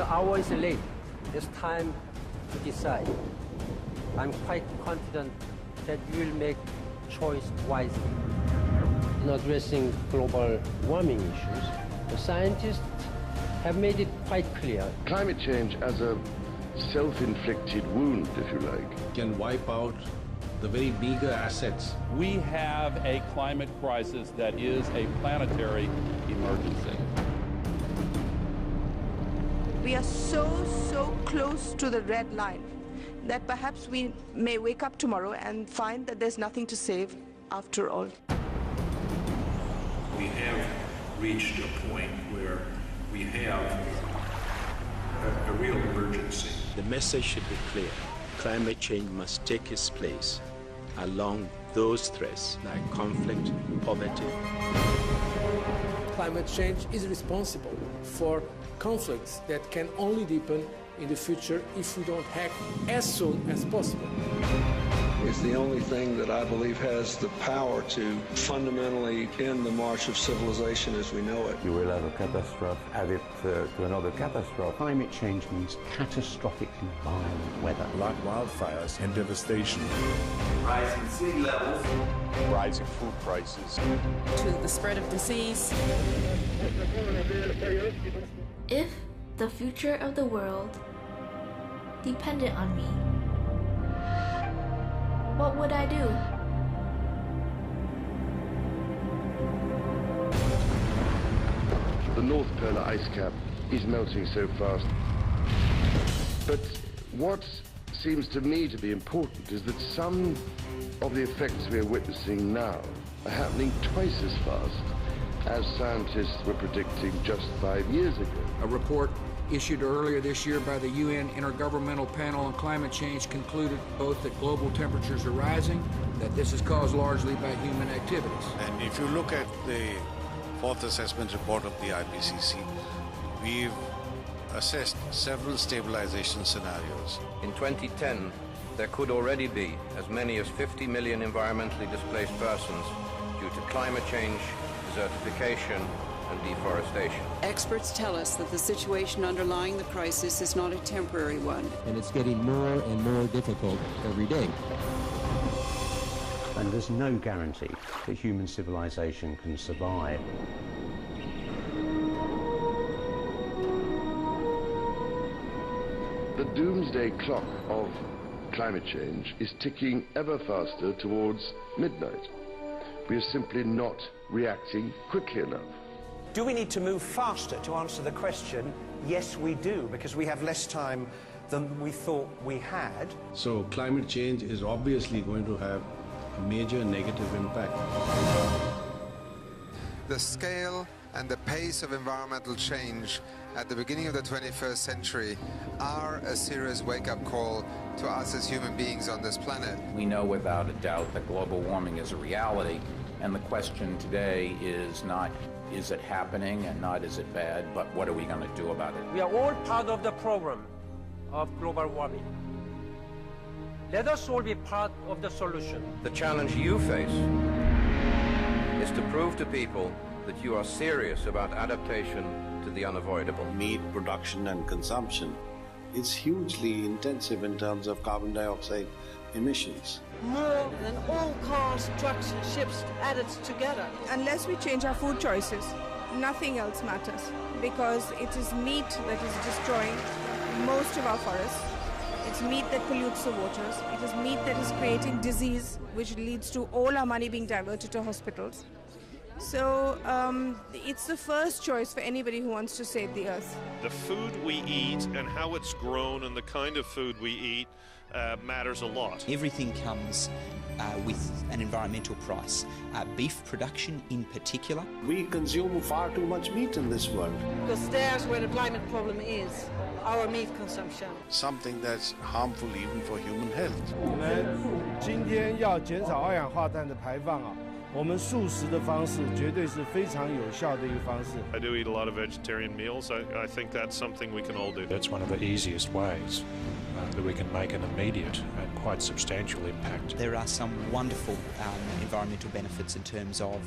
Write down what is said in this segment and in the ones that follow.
The hour is late. It's time to decide. I'm quite confident that you will make choice wisely. In addressing global warming issues, the scientists have made it quite clear. Climate change as a self-inflicted wound, if you like, can wipe out the very meager assets. We have a climate crisis that is a planetary emergency. We are so close to the red line that perhaps we may wake up tomorrow and find that there's nothing to save after all. We have reached a point where we have a real emergency. The message should be clear. Climate change must take its place along those threats like conflict, poverty. Climate change is responsible for conflicts that can only deepen in the future if we don't act as soon as possible. It's the only thing that I believe has the power to fundamentally end the march of civilization as we know it. You will have a catastrophe, add it to another catastrophe. Climate change means catastrophically violent weather. Like wildfires and devastation. Rising sea levels. Rising food prices. To the spread of disease. If the future of the world depended on me, what would I do? The North Polar ice cap is melting so fast. But what seems to me to be important is that some of the effects we are witnessing now are happening twice as fast as scientists were predicting just 5 years ago. A report issued earlier this year by the UN Intergovernmental Panel on Climate Change concluded both that global temperatures are rising, that this is caused largely by human activities. And if you look at the fourth assessment report of the IPCC, we've assessed several stabilization scenarios. In 2010, there could already be as many as 50 million environmentally displaced persons due to climate change, desertification, and deforestation. Experts tell us that the situation underlying the crisis is not a temporary one. And it's getting more and more difficult every day. And there's no guarantee that human civilization can survive. The doomsday clock of climate change is ticking ever faster towards midnight. We are simply not reacting quickly enough. Do we need to move faster to answer the question? Yes, we do, because we have less time than we thought we had. So climate change is obviously going to have a major negative impact. The scale and the pace of environmental change at the beginning of the 21st century are a serious wake-up call to us as human beings on this planet. We know without a doubt that global warming is a reality, and the question today is not is it happening and not is it bad, but what are we going to do about it? We are all part of the problem of global warming. Let us all be part of the solution. The challenge you face is to prove to people that you are serious about adaptation to the unavoidable. Meat production and consumption is hugely intensive in terms of carbon dioxide emissions. More than all cars, trucks, and ships added together. Unless we change our food choices, nothing else matters, because it is meat that is destroying most of our forests. It's meat that pollutes the waters. It is meat that is creating disease, which leads to all our money being diverted to hospitals. So it's the first choice for anybody who wants to save the earth. The food we eat and how it's grown and the kind of food we eat matters a lot. Everything comes with an environmental price. Beef production in particular. We consume far too much meat in this world. Because there's where the climate problem is, our meat consumption. Something that's harmful even for human health. 我们今天要减少二氧化碳的排放啊，我们素食的方式绝对是非常有效的一个方式。 I do eat a lot of vegetarian meals. I think that's something we can all do. That's one of the easiest ways that we can make an immediate and quite substantial impact. There are some wonderful environmental benefits in terms of,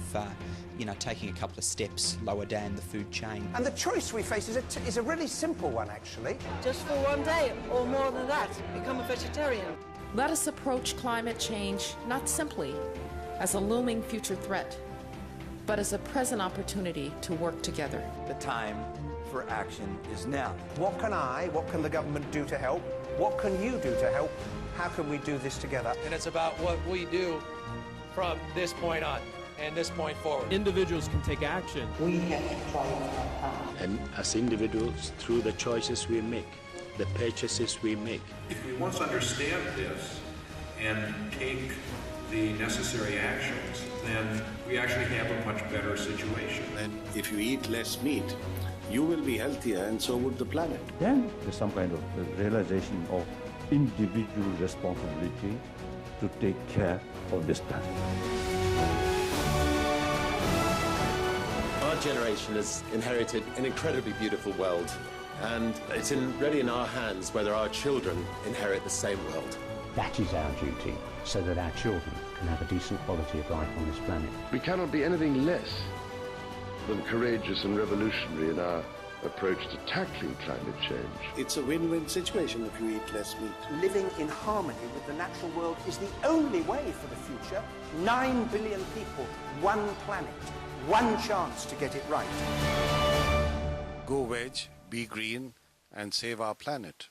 taking a couple of steps lower down the food chain. And the choice we face is a really simple one, actually. Just for one day, or more than that, become a vegetarian. Let us approach climate change not simply as a looming future threat, but as a present opportunity to work together. The time for action is now. What can the government do to help? What can you do to help? How can we do this together? And it's about what we do from this point on and this point forward. Individuals can take action. We have to try our power. And as individuals, through the choices we make, the purchases we make. If we once understand this and take the necessary actions, then we actually have a much better situation. And if you eat less meat, you will be healthier and so would the planet. Then there's some kind of realization of individual responsibility to take care of this planet. Our generation has inherited an incredibly beautiful world, and it's really in our hands whether our children inherit the same world. That is our duty, so that our children can have a decent quality of life on this planet. We cannot be anything less than courageous and revolutionary in our approach to tackling climate change. It's a win-win situation if you eat less meat. Living in harmony with the natural world is the only way for the future. 9 billion people, one planet, one chance to get it right. Go veg, be green, and save our planet.